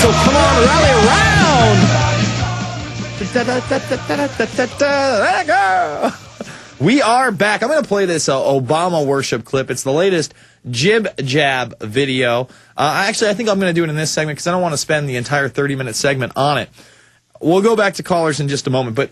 so come on, rally around. There go. We are back. I'm going to play this Obama worship clip. It's the latest jib jab video. Actually, I think I'm going to do it in this segment because I don't want to spend the entire 30-minute segment on it. We'll go back to callers in just a moment. But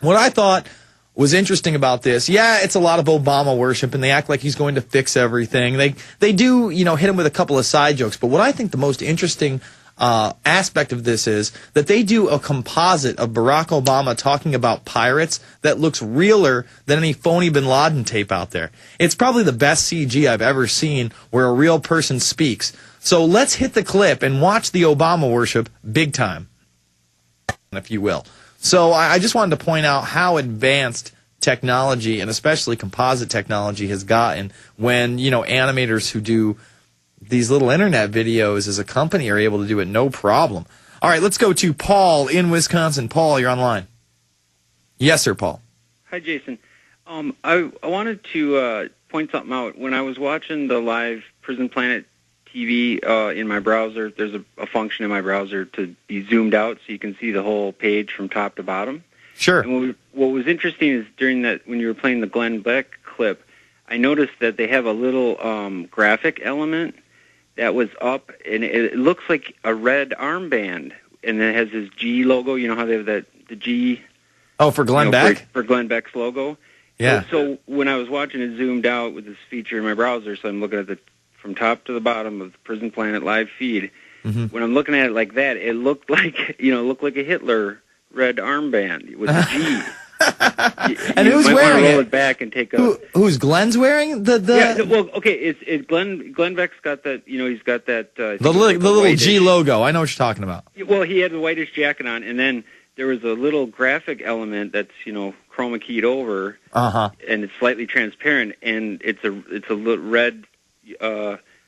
what I thought was interesting about this, yeah, it's a lot of Obama worship, and they act like he's going to fix everything. They do, hit him with a couple of side jokes. But what I think the most interesting aspect of this is that they do a composite of Barack Obama talking about pirates that looks realer than any phony bin Laden tape out there. It's probably the best CG I've ever seen where a real person speaks. So let's hit the clip and watch the Obama worship big time, if you will. So I just wanted to point out how advanced technology, and especially composite technology, has gotten when, animators who do these little internet videos as a company are able to do it no problem. All right, let's go to Paul in Wisconsin. Paul, you're online. Yes, sir, Paul. Hi, Jason. I wanted to point something out. When I was watching the live Prison Planet TV in my browser, there's a function in my browser to be zoomed out so you can see the whole page from top to bottom. Sure. And what was interesting is during that, when you were playing the Glenn Beck clip, I noticed that they have a little graphic element that was up, and it looks like a red armband, and it has his G logo. You know how they have the G? Oh, for Glenn Beck? For Glenn Beck's logo. Yeah. So when I was watching it zoomed out with this feature in my browser, so I'm looking at from top to the bottom of the Prison Planet live feed. Mm-hmm. When I'm looking at it like that, it looked like a Hitler red armband with a G. And who's wearing it? Roll it back and take a. Who's Glenn's wearing the? Yeah, well, okay, it's Glenn Beck's got that. He's got that. The little G logo. I know what you're talking about. Well, he had the whitish jacket on, and then there was a little graphic element that's chroma keyed over, and it's slightly transparent, and it's a little red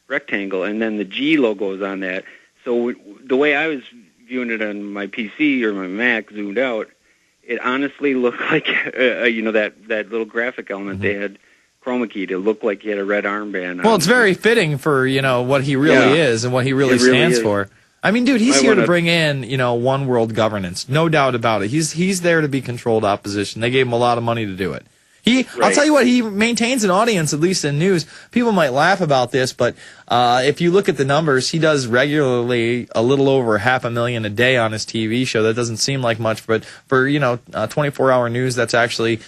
rectangle, and then the G logo is on that. So the way I was viewing it on my PC or my Mac zoomed out, it honestly looked like, that little graphic element they had chroma keyed. It looked like he had a red armband on. Well, it's very fitting for, what he really is and what he really stands for. I mean, dude, he's here to bring in, one world governance. No doubt about it. He's there to be controlled opposition. They gave him a lot of money to do it. I'll tell you what, he maintains an audience, at least in news. People might laugh about this, but if you look at the numbers, he does regularly a little over 500,000 a day on his TV show. That doesn't seem like much, but for 24-hour news, that's actually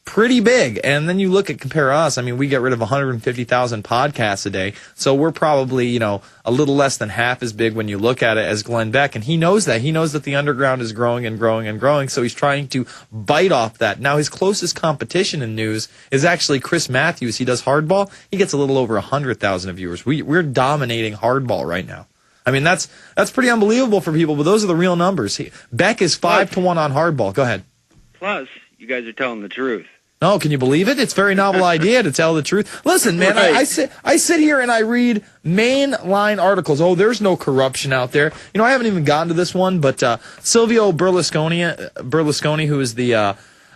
pretty big. And then you compare us. I mean, we get rid of 150,000 podcasts a day, so we're probably a little less than half as big when you look at it as Glenn Beck, and he knows that. He knows that the underground is growing and growing and growing, so he's trying to bite off that. Now, his closest competition in news is actually Chris Matthews. He does Hardball. He gets a little over 100,000 viewers. We're dominating Hardball right now. I mean, that's pretty unbelievable for people, but those are the real numbers. Beck is 5-1 on Hardball. Go ahead. Plus, you guys are telling the truth. No, can you believe it? It's a very novel idea to tell the truth. Listen, man, I sit here and I read mainline articles. Oh, there's no corruption out there. I haven't even gotten to this one, but Silvio Berlusconi, who is the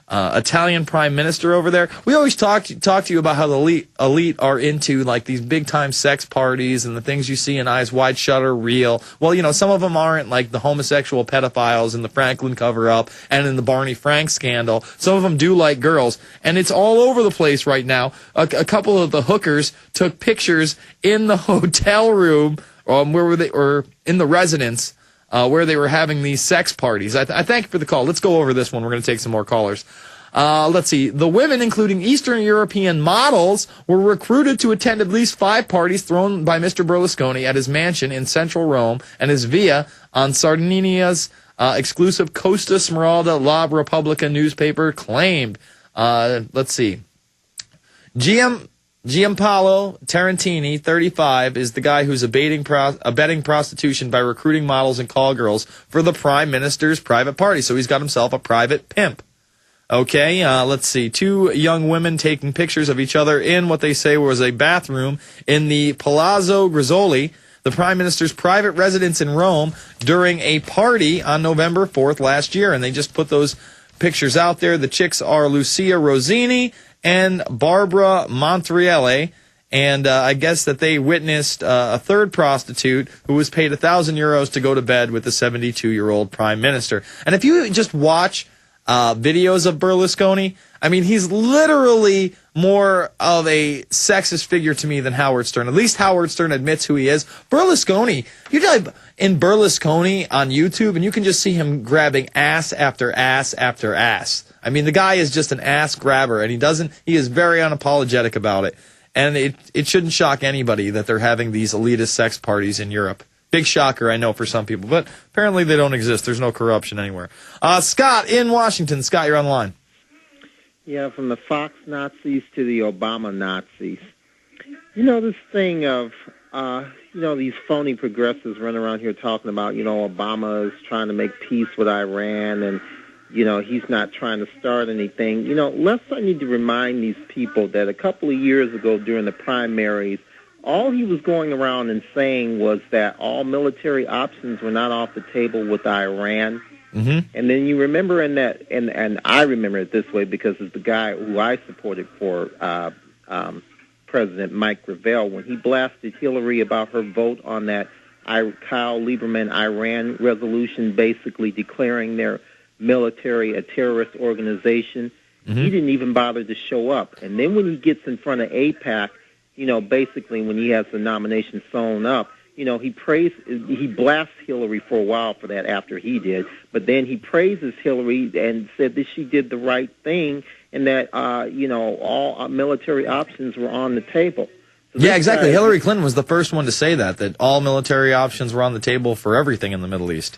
Italian prime minister over there, we always talk to you about how the elite are into these big time sex parties and the things you see in Eyes Wide Shut are real. Well, some of them aren't, like the homosexual pedophiles in the Franklin cover up and in the Barney Frank scandal. Some of them do like girls, and it's all over the place right now. A couple of the hookers took pictures in the hotel room or in the residence where they were having these sex parties. I thank you for the call. Let's go over this one. We're going to take some more callers. Let's see. The women, including Eastern European models, were recruited to attend at least 5 parties thrown by Mr. Berlusconi at his mansion in central Rome and his villa on Sardinia's exclusive Costa Smeralda La Repubblica newspaper claimed. Let's see. Giampaolo Tarantini, 35, is the guy who's abetting prostitution by recruiting models and call girls for the prime minister's private party. So he's got himself a private pimp. Okay, let's see. 2 young women taking pictures of each other in what they say was a bathroom in the Palazzo Grizzoli, the prime minister's private residence in Rome, during a party on November 4th last year. And they just put those pictures out there. The chicks are Lucia Rosini and Barbara Montriele, And I guess that they witnessed a third prostitute who was paid €1,000 to go to bed with the 72-year-old prime minister. And if you just watch videos of Berlusconi, I mean, he's literally more of a sexist figure to me than Howard Stern. At least Howard Stern admits who he is. Berlusconi, you type in Berlusconi on YouTube, and you can just see him grabbing ass after ass after ass. I mean, the guy is just an ass grabber, and he is very unapologetic about it. And it shouldn't shock anybody that they're having these elitist sex parties in Europe. Big shocker, I know, for some people, but apparently they don't exist. There's no corruption anywhere. Scott in Washington. Scott, you're on the line. Yeah, from the Fox Nazis to the Obama Nazis. You know, this thing of, these phony progressives running around here talking about, Obama is trying to make peace with Iran and, he's not trying to start anything. I need to remind these people that a couple of years ago during the primaries, all he was going around and saying was that all military options were not off the table with Iran. Mm-hmm. And then you remember in that, and I remember it this way because it's the guy who I supported for President Mike Gravel, when he blasted Hillary about her vote on that Kyle Lieberman Iran resolution, basically declaring their military a terrorist organization. Mm-hmm. He didn't even bother to show up. And then when he gets in front of AIPAC, basically when he has the nomination sewn up, he blasts Hillary for a while for that after he did, but then he praises Hillary and said that she did the right thing and that, all military options were on the table. So yeah, exactly. Hillary Clinton was the first one to say that all military options were on the table for everything in the Middle East.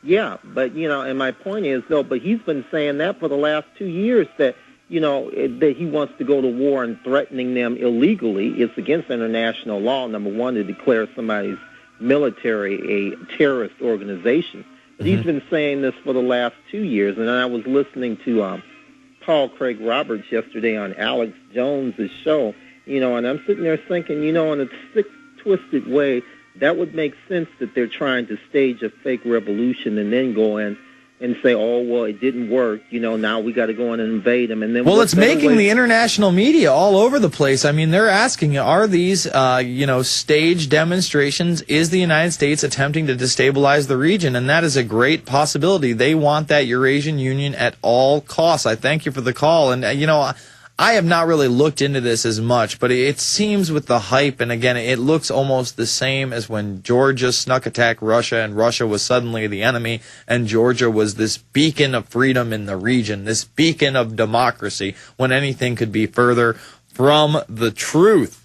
Yeah, but, and my point is, though, but he's been saying that for the last 2 years that, that he wants to go to war and threatening them illegally. It's against international law, number one, to declare somebody's military a terrorist organization. But he's been saying this for the last 2 years. And I was listening to Paul Craig Roberts yesterday on Alex Jones's show, and I'm sitting there thinking, in a sick, twisted way, that would make sense that they're trying to stage a fake revolution and then go in and say, oh, well, it didn't work. Now we got to go in and invade them. And then, well, it's making the international media all over the place. I mean, they're asking, are these, staged demonstrations? Is the United States attempting to destabilize the region? And that is a great possibility. They want that Eurasian Union at all costs. I thank you for the call. And, I have not really looked into this as much, but it seems with the hype, and again, it looks almost the same as when Georgia snuck attacked Russia, and Russia was suddenly the enemy, and Georgia was this beacon of freedom in the region, this beacon of democracy, when anything could be further from the truth.